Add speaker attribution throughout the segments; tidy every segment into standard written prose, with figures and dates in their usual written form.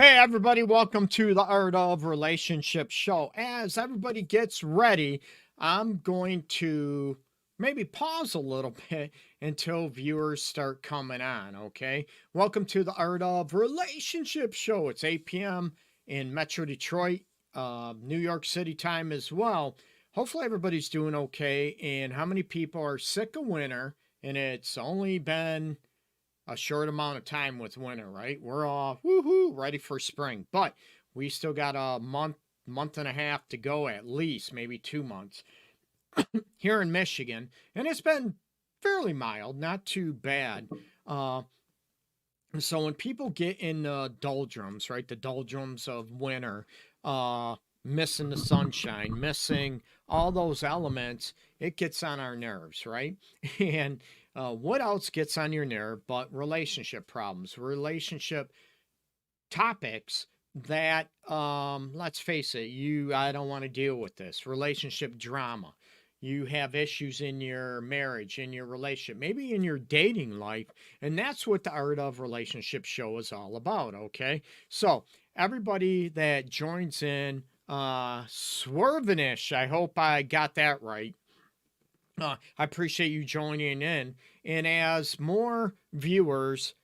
Speaker 1: Hey, everybody, welcome to the Art of Relationship show. As everybody gets ready, I'm going to maybe pause a little bit until viewers start coming on, okay? Welcome to the Art of Relationship show. It's 8 p.m. in Metro Detroit, New York City time as well. Hopefully, everybody's doing okay. And how many people are sick of winter? And it's only been a short amount of time with winter, right? We're all woohoo ready for spring, but we still got a month and a half to go at least, maybe 2 months here in Michigan, and it's been fairly mild, not too bad. Uh, so when people get in the doldrums, right, the doldrums of winter, missing the sunshine, missing all those elements, it gets on our nerves, right? And what else gets on your nerve but relationship problems, relationship topics that, let's face it, I don't want to deal with this relationship drama. You have issues in your marriage, in your relationship, maybe in your dating life. And that's what the Art of Relationship show is all about. Okay. So, everybody that joins in, Swervenish, I hope I got that right. I appreciate you joining in. And as more viewers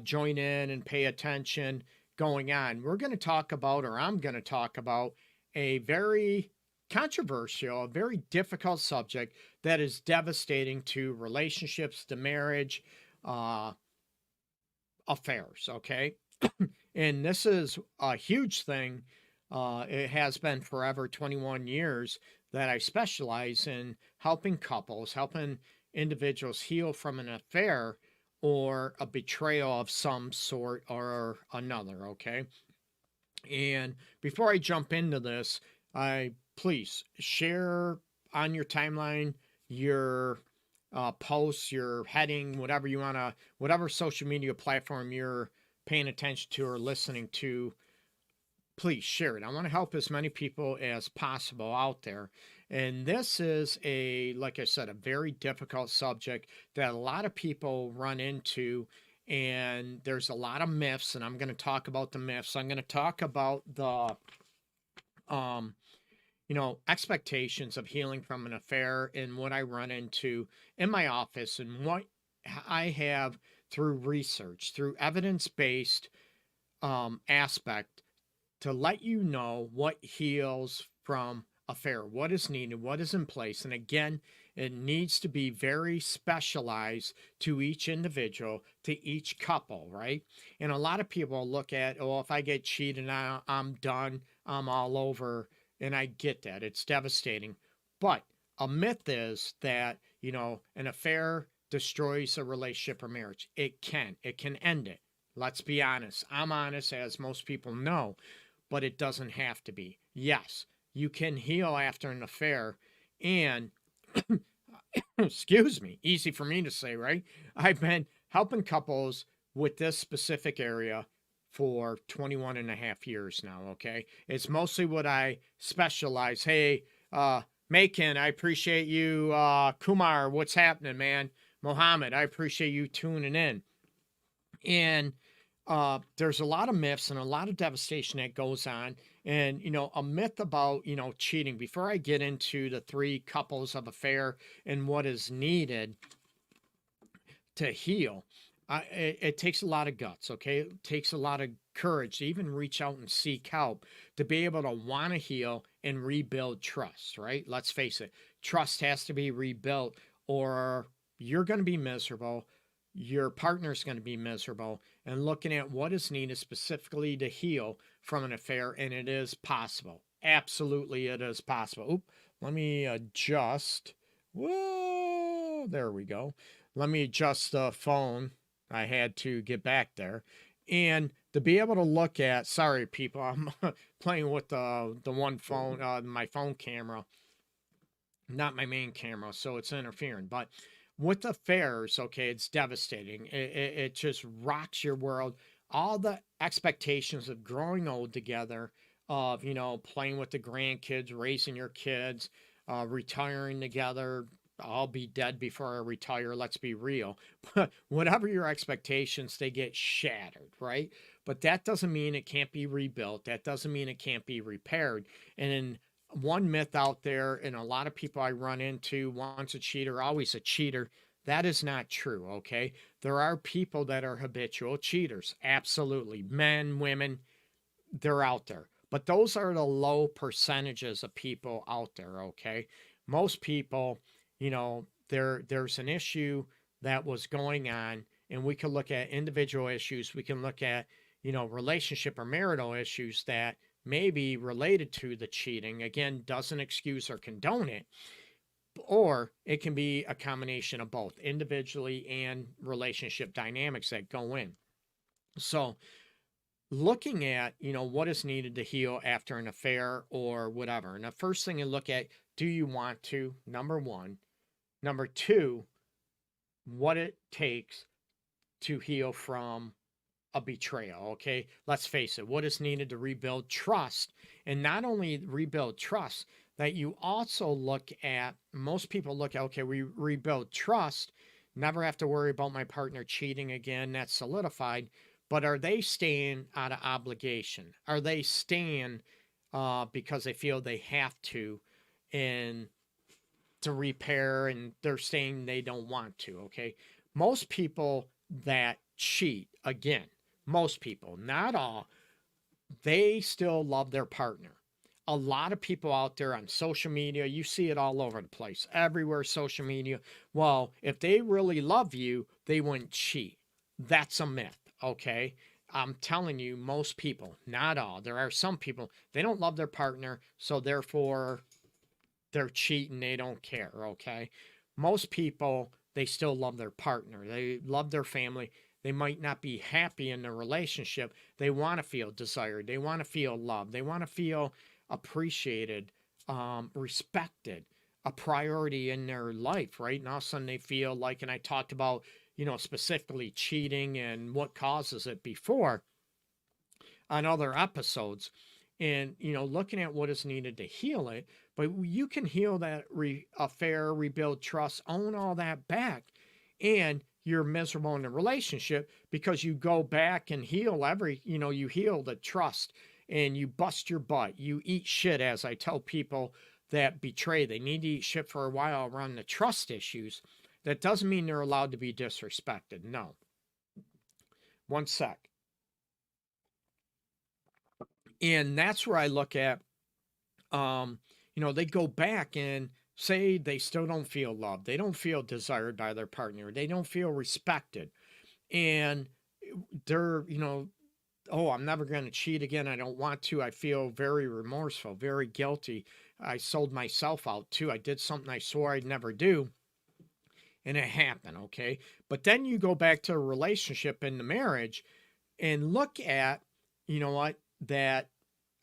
Speaker 1: join in and pay attention going on, we're going to talk about, or I'm going to talk about, a very controversial, a very difficult subject that is devastating to relationships, to marriage, uh, affairs. Okay. And this is a huge thing. It has been forever, 21 years, that I specialize in helping couples, helping individuals heal from an affair or a betrayal of some sort or another. Okay. And before I jump into this, I please share on your timeline your posts, your heading, whatever you want to, whatever social media platform you're paying attention to or listening to, please share it. I want to help as many people as possible out there. And this is like I said, a very difficult subject that a lot of people run into. And there's a lot of myths, and I'm going to talk about the myths. I'm going to talk about the, um, expectations of healing from an affair and what I run into in my office and what I have through research, through evidence based aspect to let you know what heals from affair, what is needed, what is in place. And again, it needs to be very specialized to each individual, to each couple, right? And a lot of people look at, oh, if I get cheated on, I'm done, I'm all over. And I get that. It's devastating. But a myth is that, an affair destroys a relationship or marriage. It can end it. Let's be honest. I'm honest, as most people know, but it doesn't have to be. Yes, you can heal after an affair. And, excuse me, easy for me to say, right? I've been helping couples with this specific area for 21 and a half years now, okay? It's mostly what I specialize. Hey, Macon, I appreciate you. Kumar, what's happening, man? Mohammed, I appreciate you tuning in. And there's a lot of myths and a lot of devastation that goes on. And, a myth about, cheating, before I get into the three couples of affair and what is needed to heal, it takes a lot of guts, okay? It takes a lot of courage to even reach out and seek help to be able to want to heal and rebuild trust, right? Let's face it, trust has to be rebuilt or you're going to be miserable. Your partner's going to be miserable, and looking at what is needed specifically to heal from an affair, and it is possible. Absolutely, it is possible. Oop, let me adjust. Whoa, there we go. Let me adjust the phone. I had to get back there. And to be able to look at, sorry, people, I'm playing with the one phone, my phone camera, not my main camera, so it's interfering. But with affairs, okay, it's devastating. It just rocks your world. All the expectations of growing old together, of, playing with the grandkids, raising your kids, retiring together, I'll be dead before I retire. Let's be real. But whatever your expectations, they get shattered, right? But that doesn't mean it can't be rebuilt. That doesn't mean it can't be repaired. And in one myth out there, and a lot of people I run into, once a cheater, always a cheater. That is not true, okay? There are people that are habitual cheaters. Absolutely. Men, women, they're out there. But those are the low percentages of people out there, okay? Most people, there's an issue that was going on, and we can look at individual issues, we can look at, relationship or marital issues that may be related to the cheating. Again, doesn't excuse or condone it, or it can be a combination of both, individually and relationship dynamics that go in. So, looking at, what is needed to heal after an affair or whatever. And the first thing you look at, do you want to? Number one. Number two, what it takes to heal from a betrayal. Okay. Let's face it. What is needed to rebuild trust? And not only rebuild trust, that you also look at, most people look at, okay, we rebuild trust, never have to worry about my partner cheating again. That's solidified. But are they staying out of obligation? Are they staying because they feel they have to and to repair, and they're saying they don't want to? Okay. Most people that cheat, again, most people, not all, they still love their partner. A lot of people out there on social media, you see it all over the place, everywhere, social media. Well, if they really love you, they wouldn't cheat. That's a myth. Okay. I'm telling you, most people, not all, there are some people, they don't love their partner, so therefore they're cheating, they don't care. Okay. Most people, they still love their partner, they love their family. They might not be happy in their relationship. They want to feel desired, they want to feel loved, they want to feel appreciated, respected, a priority in their life, right? And all of a sudden they feel like, and I talked about, specifically cheating and what causes it before on other episodes, and, looking at what is needed to heal it. But you can heal that affair, rebuild trust, own all that back, and you're miserable in the relationship because you go back and heal you heal the trust, and you bust your butt. You eat shit, as I tell people that betray. They need to eat shit for a while around the trust issues. That doesn't mean they're allowed to be disrespected. No. One sec. And that's where I look at, they go back and say they still don't feel loved. They don't feel desired by their partner. They don't feel respected. And they're, oh, I'm never going to cheat again. I don't want to. I feel very remorseful, very guilty. I sold myself out too. I did something I swore I'd never do. And it happened, okay? But then you go back to a relationship in the marriage and look at, that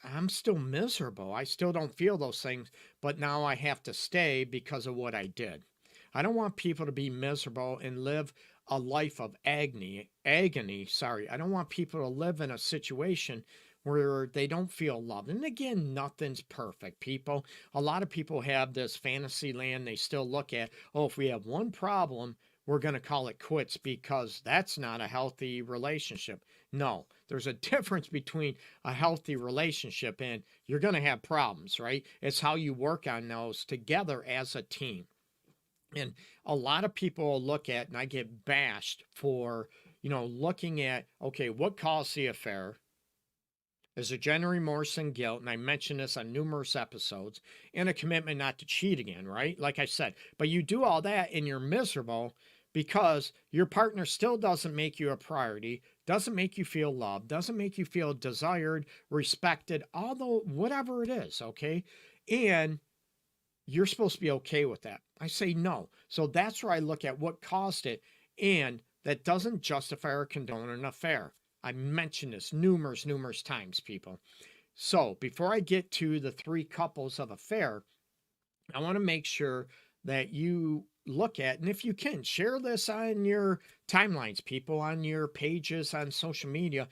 Speaker 1: I'm still miserable. I still don't feel those things, but now I have to stay because of what I did. I don't want people to be miserable and live a life of agony. I don't want people to live in a situation where they don't feel loved. And again, nothing's perfect, people. A lot of people have this fantasy land. They still look at, oh, if we have one problem, we're going to call it quits because that's not a healthy relationship. No, there's a difference between a healthy relationship and you're going to have problems, right? It's how you work on those together as a team. And a lot of people look at, and I get bashed for, looking at, okay, what caused the affair? Is a genuine remorse and guilt, and I mentioned this on numerous episodes, and a commitment not to cheat again, right? Like I said, but you do all that and you're miserable because your partner still doesn't make you a priority, doesn't make you feel loved, doesn't make you feel desired, respected, although whatever it is, okay? And you're supposed to be okay with that. I say no. So that's where I look at what caused it, and that doesn't justify or condone an affair. I mentioned this numerous times, people. So before I get to the 3 couples of affair, I want to make sure that you look at, and if you can, share this on your timelines, people, on your pages, on social media.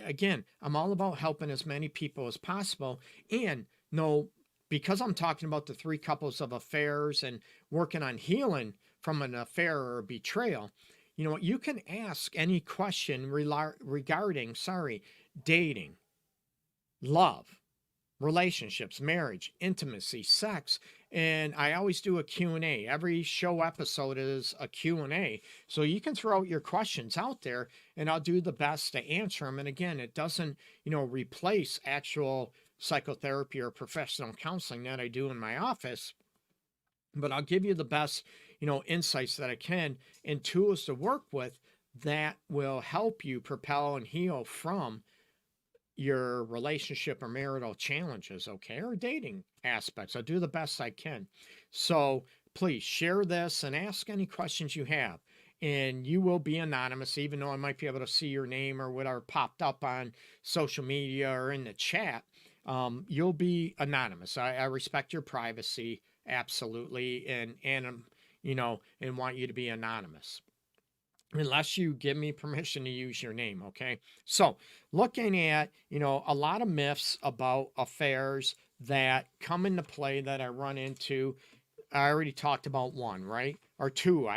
Speaker 1: Again, I'm all about helping as many people as possible. And no, because I'm talking about the three couples of affairs and working on healing from an affair or a betrayal, you know, you can ask any question regarding, dating, love, relationships, marriage, intimacy, sex. And I always do a Q&A. Every show episode is a Q&A. So you can throw out your questions out there and I'll do the best to answer them. And again, it doesn't, replace actual psychotherapy or professional counseling that I do in my office, but I'll give you the best, insights that I can and tools to work with that will help you propel and heal from your relationship or marital challenges, okay, or dating aspects. I'll do the best I can. So please share this and ask any questions you have. And you will be anonymous, even though I might be able to see your name or whatever popped up on social media or in the chat. You'll be anonymous. I respect your privacy, absolutely, and and want you to be anonymous unless you give me permission to use your name, okay? So looking at, a lot of myths about affairs that come into play that I run into. I already talked about one, right? Or two,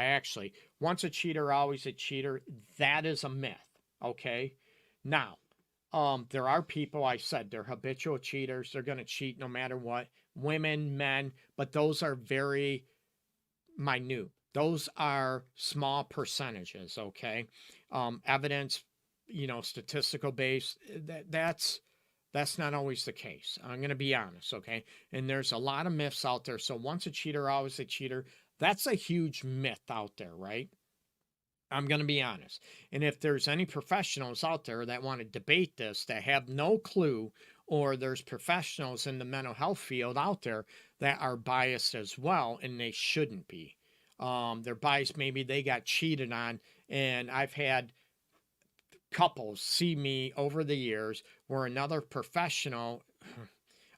Speaker 1: once a cheater, always a cheater. That is a myth, okay? Now, there are people, I said, they're habitual cheaters. They're going to cheat no matter what. Women, men, but those are very minute. Those are small percentages, okay? Evidence, statistical based, that's not always the case. I'm going to be honest, okay? And there's a lot of myths out there. So once a cheater, always a cheater. That's a huge myth out there, right? I'm going to be honest. And if there's any professionals out there that want to debate this, that have no clue, or there's professionals in the mental health field out there that are biased as well, and they shouldn't be. They're biased. Maybe they got cheated on. And I've had couples see me over the years where another professional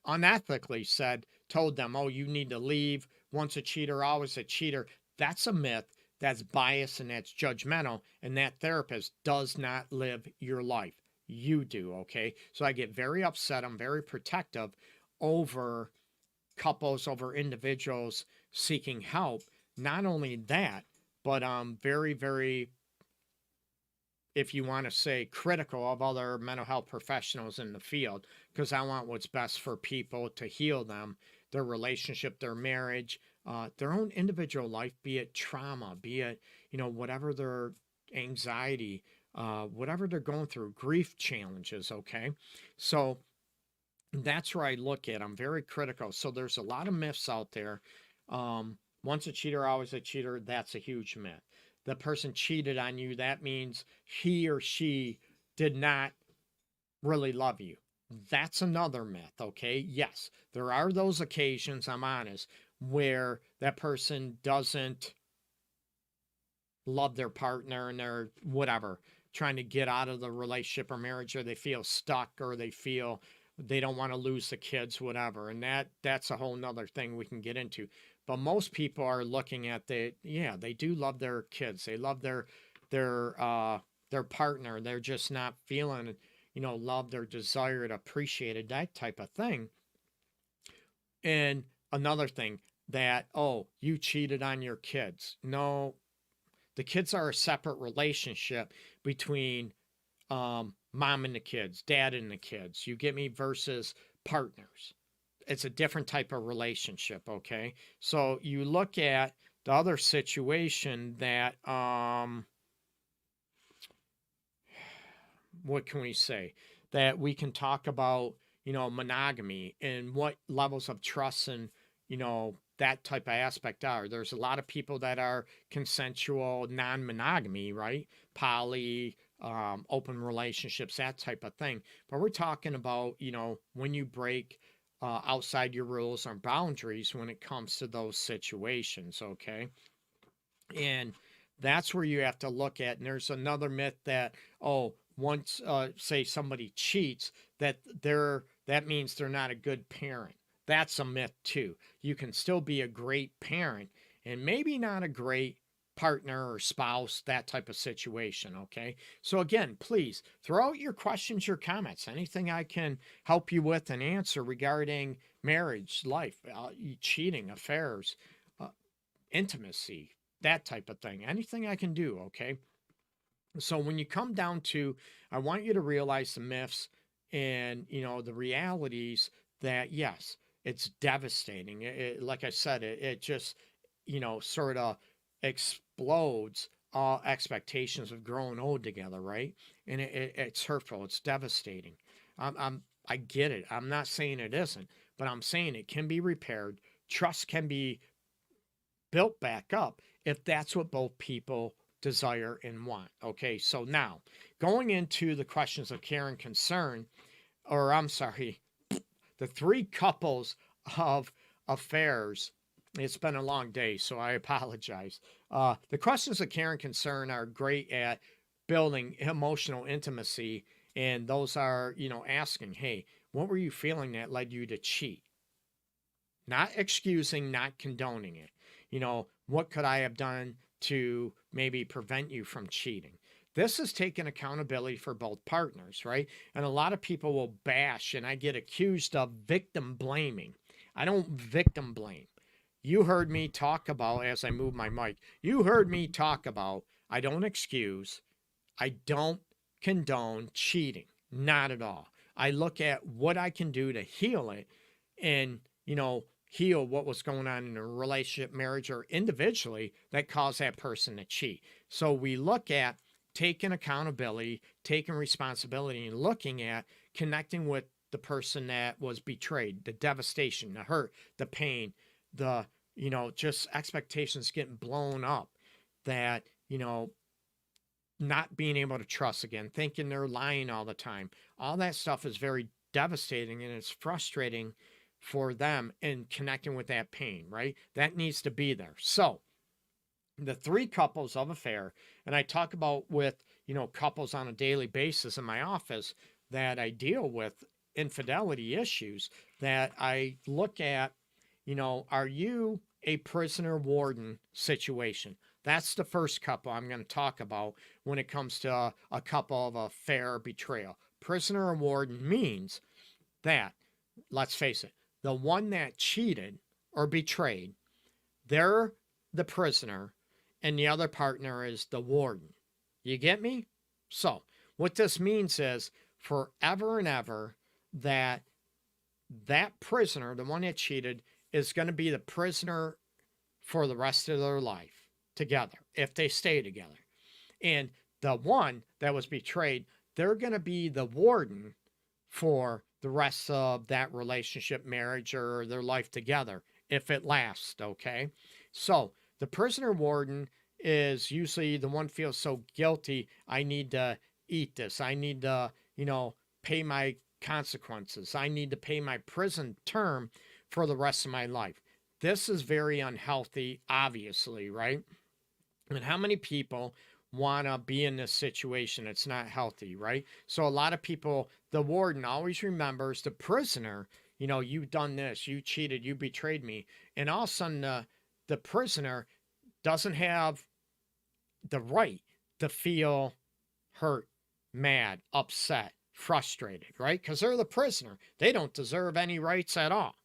Speaker 1: unethically told them, oh, you need to leave. Once a cheater, always a cheater. That's a myth. That's biased and that's judgmental. And that therapist does not live your life. You do, okay? So I get very upset. I'm very protective over couples, over individuals seeking help. Not only that, but I'm very, very, if you want to say, critical of other mental health professionals in the field, because I want what's best for people to heal them, their relationship, their marriage, their own individual life, be it trauma, be it, whatever their anxiety, whatever they're going through, grief challenges, okay? So that's where I look at. I'm very critical. So there's a lot of myths out there. Once a cheater, always a cheater. That's a huge myth. The person cheated on you. That means he or she did not really love you. That's another myth, okay? Yes, there are those occasions, I'm honest, where that person doesn't love their partner and they're whatever, trying to get out of the relationship or marriage, or they feel stuck, or they feel they don't want to lose the kids, whatever. And that's a whole nother thing we can get into. But most people are looking at they do love their kids. They love their partner. They're just not feeling, loved or desired, appreciated, that type of thing. And another thing that, oh, you cheated on your kids. No, the kids are a separate relationship between mom and the kids, dad and the kids. You get me? Versus partners. It's a different type of relationship, okay? So you look at the other situation that, what can we say? That we can talk about, monogamy and what levels of trust and, that type of aspect are. There's a lot of people that are consensual, non-monogamy, right? Poly, open relationships, that type of thing. But we're talking about, when you break outside your rules or boundaries when it comes to those situations, okay? And that's where you have to look at. And there's another myth that, oh, once, say somebody cheats, that means they're not a good parent. That's a myth too. You can still be a great parent and maybe not a great partner or spouse, that type of situation. Okay. So again, please throw out your questions, your comments, anything I can help you with and answer regarding marriage, life, cheating, affairs, uh, intimacy, that type of thing. Anything I can do. Okay. So when you come down to, I want you to realize the myths and, the realities that, yes, it's devastating. Like I said, it just, sort of explodes all expectations of growing old together, right? And it's hurtful. It's devastating. I get it. I'm not saying it isn't, but I'm saying it can be repaired. Trust can be built back up if that's what both people desire and want. Okay, so now going into the questions of care and concern, or I'm sorry, the three couples of affairs. It's been a long day, so I apologize. The questions of care and concern are great at building emotional intimacy, and those are, asking, hey, what were you feeling that led you to cheat? Not excusing, not condoning it. What could I have done to maybe prevent you from cheating? This is taking accountability for both partners, right? And a lot of people will bash, and I get accused of victim blaming. I don't victim blame. You heard me talk about, as I move my mic, you heard me talk about, I don't excuse, I don't condone cheating. Not at all. I look at what I can do to heal it and, heal what was going on in a relationship, marriage, or individually that caused that person to cheat. So we look at taking accountability, taking responsibility, and looking at connecting with the person that was betrayed, the devastation, the hurt, the pain, the, just expectations getting blown up, that, not being able to trust again, thinking they're lying all the time. All that stuff is very devastating and it's frustrating for them and connecting with that pain, right? That needs to be there. So the three couples of affair, and I talk about with, couples on a daily basis in my office that I deal with infidelity issues, that I look at, are you a prisoner-warden situation? That's the first couple I'm going to talk about when it comes to a couple of affair betrayal. Prisoner and warden means that, let's face it, the one that cheated or betrayed, they're the prisoner and the other partner is the warden. You get me? So what this means is forever and ever that prisoner, the one that cheated, is going to be the prisoner for the rest of their life together if they stay together. And the one that was betrayed, they're going to be the warden for the rest of that relationship, marriage, or their life together if it lasts. Okay. So the prisoner warden is usually the one feels so guilty. I need to eat this. I need to, pay my consequences. I need to pay my prison term for the rest of my life. This is very unhealthy, obviously, right? And how many people want to be in this situation? It's not healthy, right? So a lot of people, the warden always remembers the prisoner, you've done this, you cheated, you betrayed me. And all of a sudden, the prisoner doesn't have the right to feel hurt, mad, upset, frustrated, right? Because they're the prisoner. They don't deserve any rights at all.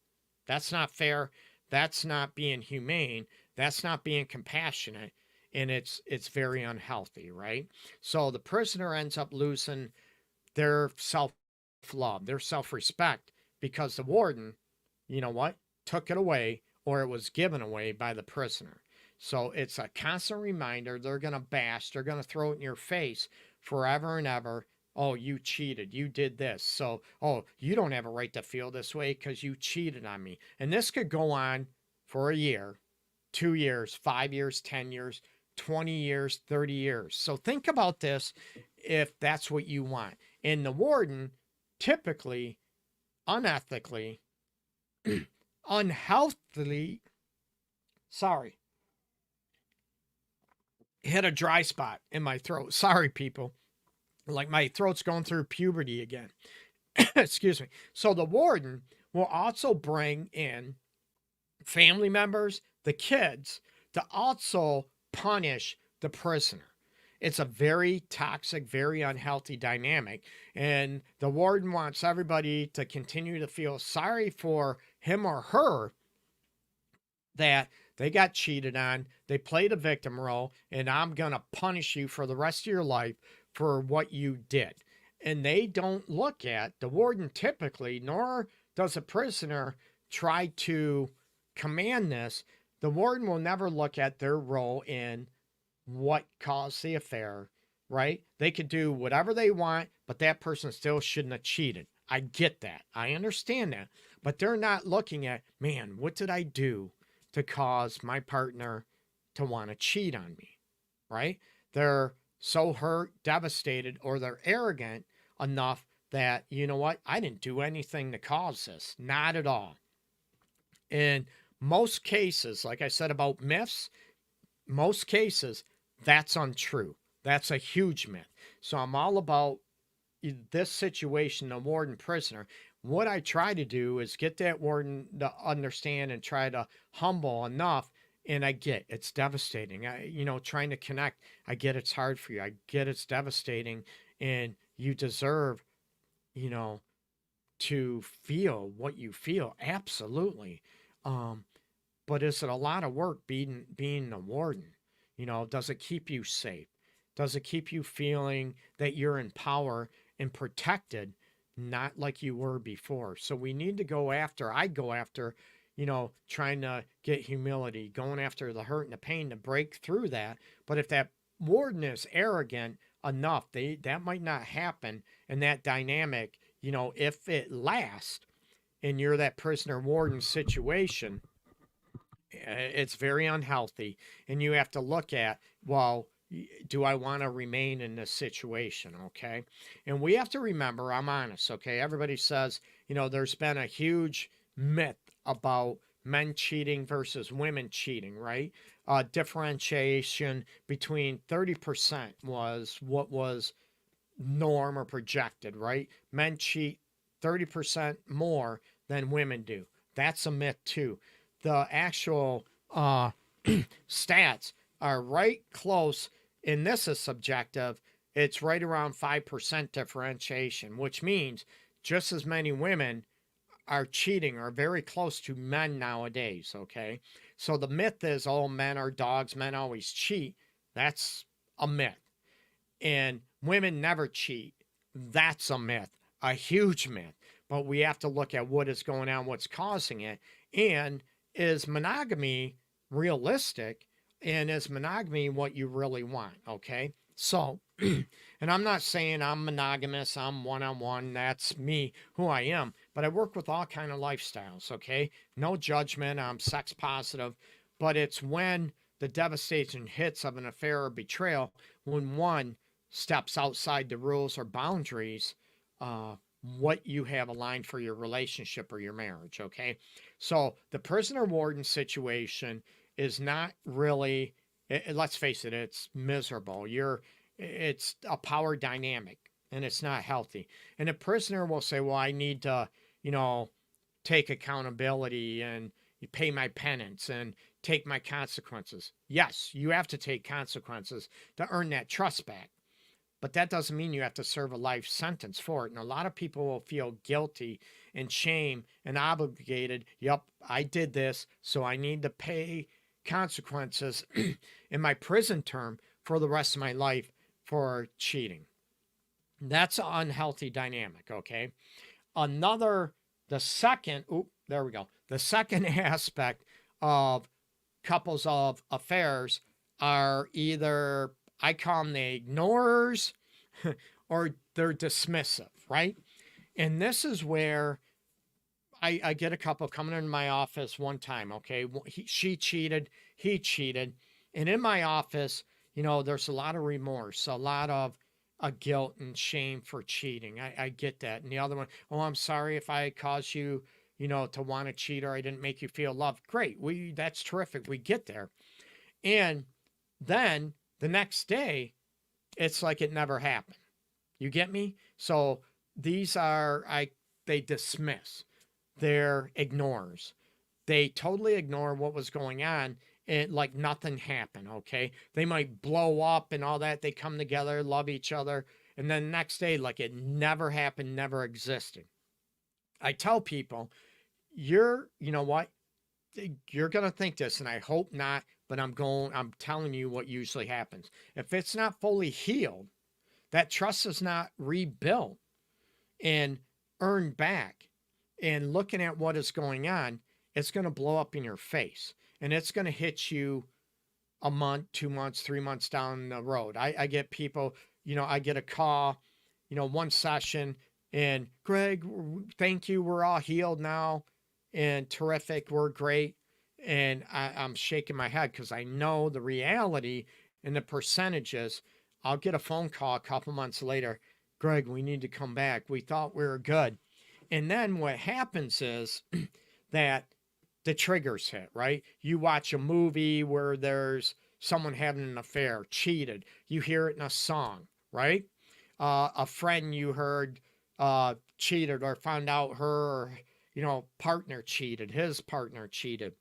Speaker 1: That's not fair. That's not being humane. That's not being compassionate. And it's very unhealthy, right? So the prisoner ends up losing their self-love, their self-respect, because the warden, took it away, or it was given away by the prisoner. So it's a constant reminder. They're going to bash, they're going to throw it in your face forever and ever. Oh, you cheated, you did this. So, oh, you don't have a right to feel this way because you cheated on me. And this could go on for a year, 2 years, 5 years, 10 years, 20 years, 30 years. So think about this if that's what you want. And the warden typically, unethically, unhealthily, hit a dry spot in my throat. Sorry, people. Like my throat's going through puberty again. Excuse me. So the warden will also bring in family members, the kids, to also punish the prisoner. It's a very toxic, very unhealthy dynamic. And the warden wants everybody to continue to feel sorry for him or her that they got cheated on, they played a victim role, and I'm going to punish you for the rest of your life for what you did. And they don't look at the warden typically, nor does a prisoner try to command this. The warden will never look at their role in what caused the affair, right? They could do whatever they want, but that person still shouldn't have cheated. I get that. I understand that. But they're not looking at, man, what did I do to cause my partner to want to cheat on me, right? They're so hurt, devastated, or they're arrogant enough that, you know what, I didn't do anything to cause this. Not at all. In most cases, like I said about myths, most cases, that's untrue. That's a huge myth. So I'm all about this situation, the warden prisoner. What I try to do is get that warden to understand and try to humble enough. And I get it's devastating. Trying to connect. I get it's hard for you. I get it's devastating, and you deserve, to feel what you feel. Absolutely. But is it a lot of work being the warden? Does it keep you safe? Does it keep you feeling that you're in power and protected, not like you were before? So we need to I go after, trying to get humility, going after the hurt and the pain to break through that. But if that warden is arrogant enough, that might not happen. And that dynamic, if it lasts and you're that prisoner warden situation, it's very unhealthy. And you have to look at, well, do I want to remain in this situation? Okay. And we have to remember, I'm honest. Okay. Everybody says, there's been a huge myth about men cheating versus women cheating, right? Differentiation between 30% was what was norm or projected, right? Men cheat 30% more than women do. That's a myth too. The actual stats are right close, and this is subjective. It's right around 5% differentiation, which means just as many women are cheating or very close to men nowadays, okay? So the myth is, oh, men are dogs, men always cheat. That's a myth. And women never cheat. That's a myth, a huge myth. But we have to look at what is going on, what's causing it, and is monogamy realistic? And is monogamy what you really want? Okay. So, and I'm not saying I'm monogamous, I'm one-on-one, that's me, who I am, but I work with all kind of lifestyles. Okay. No judgment. I'm sex positive, but it's when the devastation hits of an affair or betrayal, when one steps outside the rules or boundaries, what you have aligned for your relationship or your marriage. Okay. So the prisoner warden situation is not really, let's face it, it's miserable. It's a power dynamic and it's not healthy. And a prisoner will say, well, I need to, take accountability and pay my penance and take my consequences. Yes, you have to take consequences to earn that trust back. But that doesn't mean you have to serve a life sentence for it. And a lot of people will feel guilty and shame and obligated. Yep, I did this, so I need to pay consequences in my prison term for the rest of my life for cheating. That's an unhealthy dynamic, okay? The second aspect of couples of affairs are either, I call them the ignorers or they're dismissive, right? And this is where I get a couple coming into my office one time, okay? She cheated, he cheated. And in my office, there's a lot of remorse, a lot of guilt and shame for cheating. I get that. And the other one, oh, I'm sorry if I caused you, to want to cheat or I didn't make you feel loved. Great. That's terrific. We get there. And then the next day, it's like it never happened. You get me? So these are, they dismiss. They're ignores. They totally ignore what was going on like nothing happened, okay? They might blow up and all that. They come together, love each other, and then the next day, like it never happened, never existed. I tell people, you know what? You're going to think this, and I hope not, but I'm telling you what usually happens. If it's not fully healed, that trust is not rebuilt and earned back, and looking at what is going on, it's going to blow up in your face, and it's going to hit you a month, 2 months, 3 months down the road. I get people, I get a call, one session, and Greg, thank you. We're all healed now and terrific. We're great. And I'm shaking my head because I know the reality and the percentages. I'll get a phone call a couple months later. Greg, we need to come back. We thought we were good. And then what happens is that the triggers hit, right? You watch a movie where there's someone having an affair, cheated. You hear it in a song, right? A friend you heard cheated, or found out her, partner cheated, his partner cheated.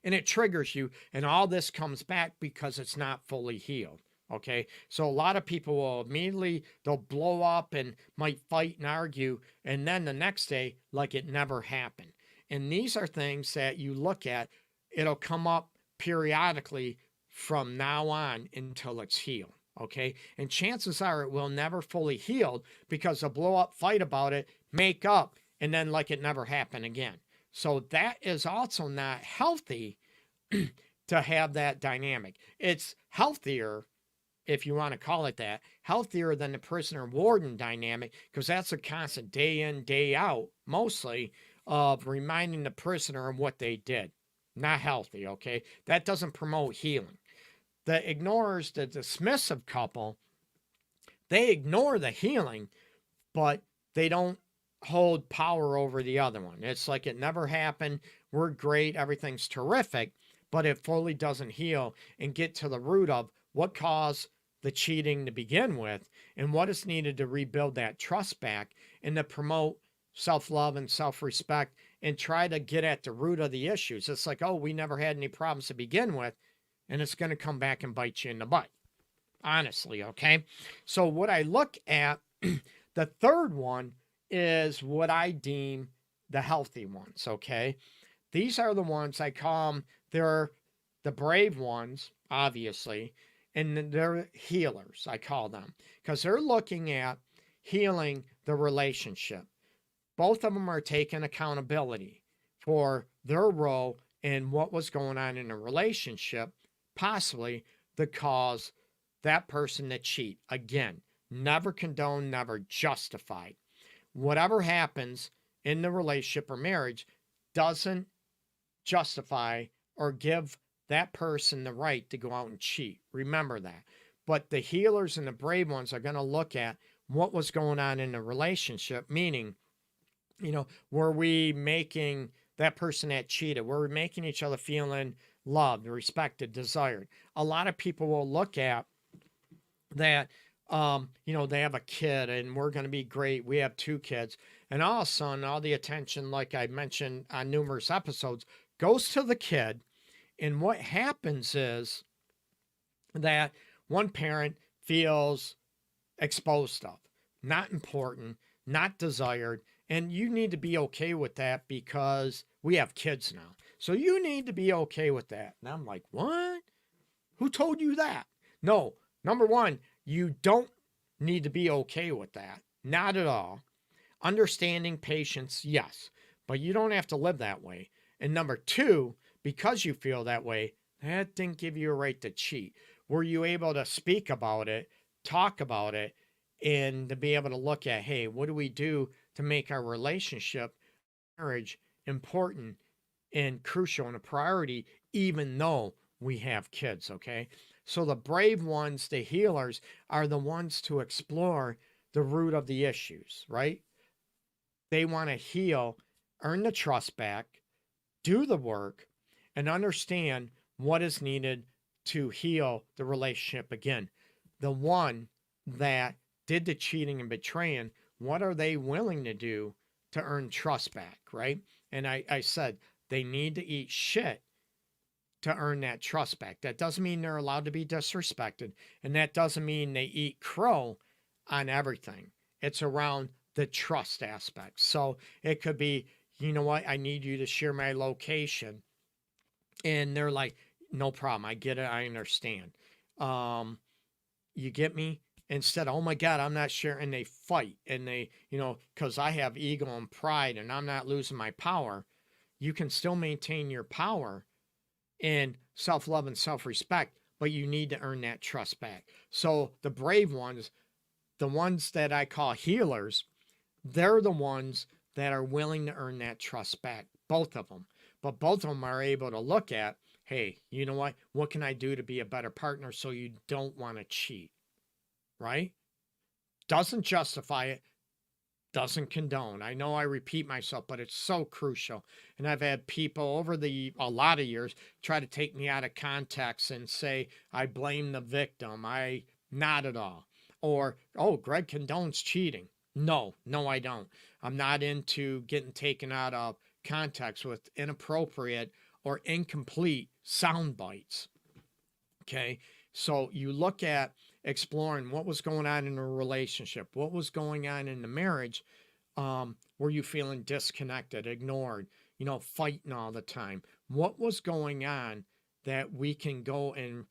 Speaker 1: And it triggers you, and all this comes back because it's not fully healed. Okay, so a lot of people will immediately, they'll blow up and might fight and argue, and then the next day, like it never happened. And these are things that you look at, it'll come up periodically from now on until it's healed. Okay, and chances are it will never fully heal because they'll blow up, fight about it, make up, and then like it never happened again. So that is also not healthy to have that dynamic. It's healthier, if you want to call it that, healthier than the prisoner-warden dynamic, because that's a constant day in, day out, mostly, of reminding the prisoner of what they did. Not healthy, okay? That doesn't promote healing. The ignorers, the dismissive couple, they ignore the healing, but they don't hold power over the other one. It's like it never happened. We're great. Everything's terrific, but it fully doesn't heal and get to the root of what caused the cheating to begin with and what is needed to rebuild that trust back and to promote self-love and self-respect and try to get at the root of the issues. It's like, oh, we never had any problems to begin with, and it's going to come back and bite you in the butt. Honestly, okay? So what I look at, the third one is what I deem the healthy ones, okay? These are the ones I call them, they're the brave ones, obviously, and they're healers, I call them, because they're looking at healing the relationship. Both of them are taking accountability for their role in what was going on in a relationship, possibly the cause that person to cheat. Again, never condone, never justified. Whatever happens in the relationship or marriage doesn't justify or give that person the right to go out and cheat. Remember that. But the healers and the brave ones are going to look at what was going on in the relationship, meaning, were we making that person that cheated, were we making each other feeling loved, respected, desired? A lot of people will look at that, they have a kid and we're going to be great. We have 2 kids. And all of a sudden, all the attention, like I mentioned on numerous episodes, goes to the kid. And what happens is that one parent feels exposed of, not important, not desired. And you need to be okay with that because we have kids now. So you need to be okay with that. And I'm like, what? Who told you that? No, number one, you don't need to be okay with that. Not at all. Understanding, patience, yes. But you don't have to live that way. And number two, because you feel that way, that didn't give you a right to cheat. Were you able to speak about it, talk about it, and to be able to look at, hey, what do we do to make our relationship, marriage, important and crucial and a priority, even though we have kids, okay? So the brave ones, the healers, are the ones to explore the root of the issues, right? They want to heal, earn the trust back, do the work, and understand what is needed to heal the relationship again. The one that did the cheating and betraying, what are they willing to do to earn trust back, right? And I said, they need to eat shit to earn that trust back. That doesn't mean they're allowed to be disrespected, and that doesn't mean they eat crow on everything. It's around the trust aspect. So it could be, you know what, I need you to share my location. And they're like, no problem. I get it. I understand. Um, you get me? Instead, oh my God, I'm not sharing. And they fight and they, because I have ego and pride and I'm not losing my power. You can still maintain your power and self love and self respect, but you need to earn that trust back. So the brave ones, the ones that I call healers, they're the ones that are willing to earn that trust back, both of them. But both of them are able to look at, hey, you know what? What can I do to be a better partner so you don't want to cheat, right? Doesn't justify it, doesn't condone. I know I repeat myself, but it's so crucial. And I've had people over a lot of years try to take me out of context and say I blame the victim. Not at all. Or, oh, Greg condones cheating. No, I don't. I'm not into getting taken out of context with inappropriate or incomplete sound bites. Okay. So you look at exploring what was going on in a relationship, what was going on in the marriage. Were you feeling disconnected, ignored, fighting all the time? What was going on that we can go and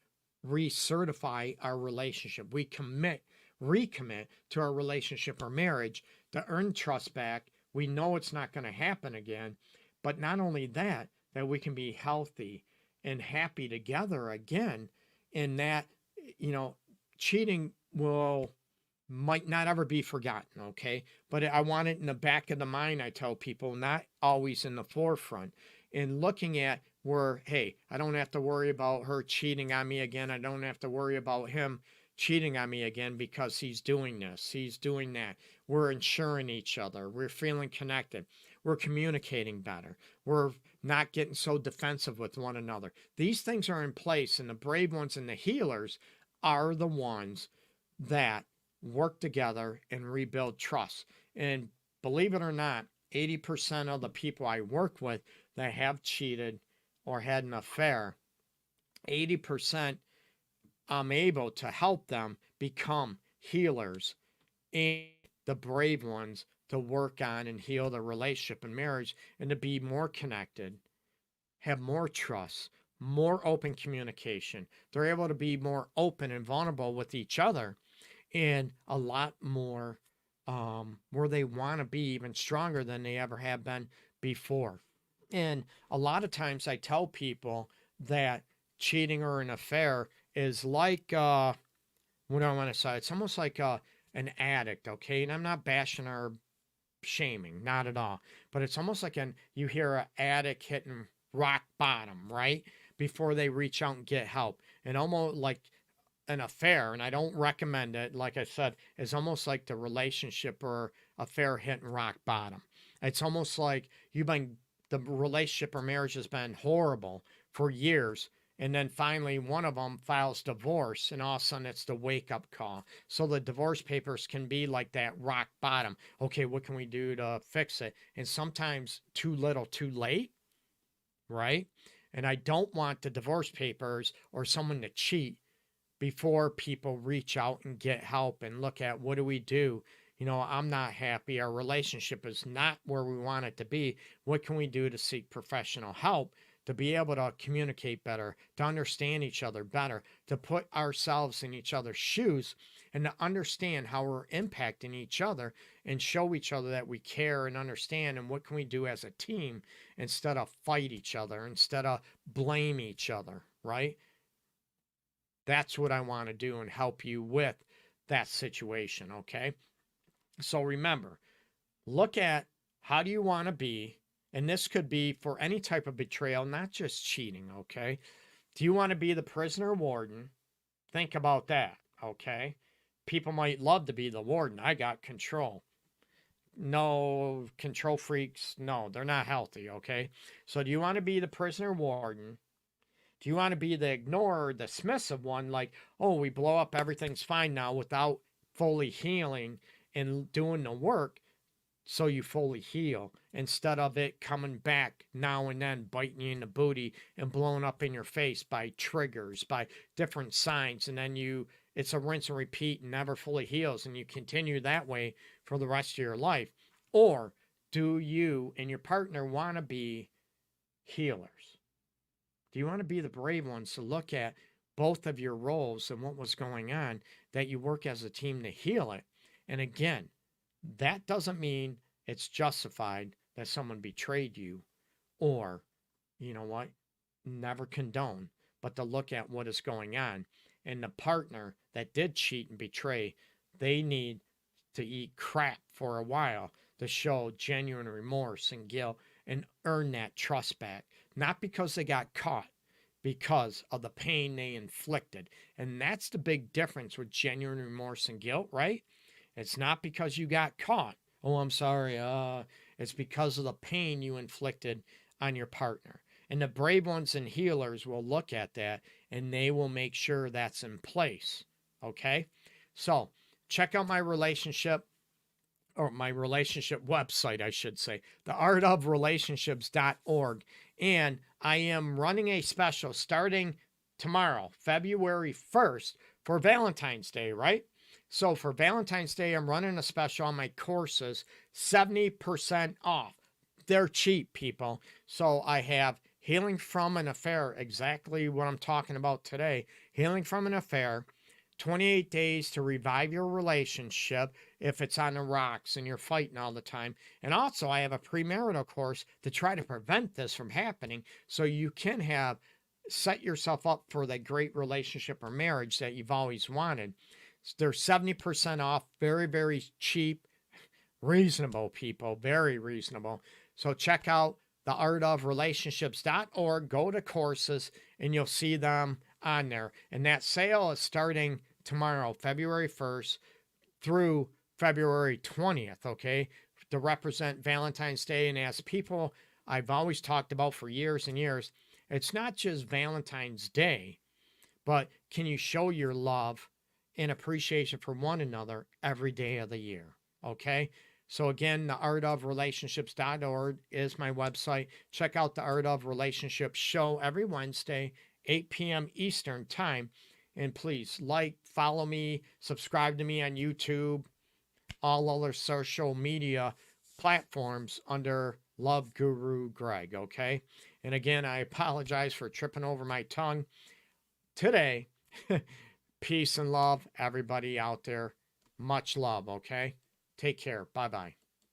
Speaker 1: recertify our relationship? We recommit to our relationship or marriage to earn trust back. We know it's not going to happen again, but not only that we can be healthy and happy together again, and that, cheating might not ever be forgotten, okay? But I want it in the back of the mind, I tell people, not always in the forefront. And looking at where, hey, I don't have to worry about her cheating on me again. I don't have to worry about him cheating on me again because he's doing this, he's doing that. We're insuring each other. We're feeling connected. We're communicating better. We're not getting so defensive with one another. These things are in place, and the brave ones and the healers are the ones that work together and rebuild trust. And believe it or not, 80% of the people I work with that have cheated or had an affair, 80% I'm able to help them become healers and the brave ones to work on and heal the relationship and marriage and to be more connected, have more trust, more open communication. They're able to be more open and vulnerable with each other and a lot more where they want to be even stronger than they ever have been before. And a lot of times I tell people that cheating or an affair is like, what do I want to say? It's almost like an addict, okay? And I'm not bashing or shaming, not at all. But it's almost like you hear an addict hitting rock bottom, right? Before they reach out and get help. And almost like an affair, and I don't recommend it, like I said, is almost like the relationship or affair hitting rock bottom. It's almost like the relationship or marriage has been horrible for years, and then finally one of them files divorce, and all of a sudden it's the wake up call. So the divorce papers can be like that rock bottom. Okay, what can we do to fix it? And sometimes too little, too late, right? And I don't want the divorce papers or someone to cheat before people reach out and get help and look at what do we do. I'm not happy. Our relationship is not where we want it to be. What can we do to seek professional help to be able to communicate better, to understand each other better, to put ourselves in each other's shoes and to understand how we're impacting each other and show each other that we care and understand and what can we do as a team instead of fight each other, instead of blame each other, right? That's what I want to do and help you with that situation, okay? So remember, look at how do you want to be, and this could be for any type of betrayal, not just cheating, okay? Do you want to be the prisoner warden? Think about that, okay? People might love to be the warden. I got control. No, control freaks, no, they're not healthy, okay? So do you want to be the prisoner warden? Do you want to be the ignorer, the dismissive one, like, oh, we blow up, everything's fine now without fully healing and doing the work so you fully heal instead of it coming back now and then, biting you in the booty and blowing up in your face by triggers, by different signs. And then it's a rinse and repeat and never fully heals. And you continue that way for the rest of your life. Or do you and your partner want to be healers? Do you want to be the brave ones to look at both of your roles and what was going on, that you work as a team to heal it? And again, that doesn't mean it's justified that someone betrayed you, or, you know what, never condone, but to look at what is going on. And the partner that did cheat and betray, they need to eat crap for a while to show genuine remorse and guilt and earn that trust back. Not because they got caught, because of the pain they inflicted. And that's the big difference with genuine remorse and guilt, right? It's not because you got caught. Oh, I'm sorry. It's because of the pain you inflicted on your partner. And the brave ones and healers will look at that and they will make sure that's in place. Okay? So check out my relationship website, I should say, theartofrelationships.org. And I am running a special starting tomorrow, February 1st, for Valentine's Day, right? So for Valentine's Day, I'm running a special on my courses, 70% off. They're cheap, people. So I have Healing from an Affair, exactly what I'm talking about today. Healing from an Affair, 28 days to revive your relationship if it's on the rocks and you're fighting all the time. And also, I have a premarital course to try to prevent this from happening so you can set yourself up for that great relationship or marriage that you've always wanted. They're 70% off, very, very cheap, reasonable, people, very reasonable. So check out theartofrelationships.org, go to courses, and you'll see them on there. And that sale is starting tomorrow, February 1st through February 20th, okay, to represent Valentine's Day. And as people I've always talked about for years and years, it's not just Valentine's Day, but can you show your love and appreciation for one another every day of the year, okay? So again, theartofrelationships.org is my website. Check out the Art of Relationships show every Wednesday, 8 p.m. Eastern time. And please follow me, subscribe to me on YouTube, all other social media platforms under Love Guru Greg, okay? And again, I apologize for tripping over my tongue today. Peace and love, everybody out there. Much love, okay? Take care. Bye-bye.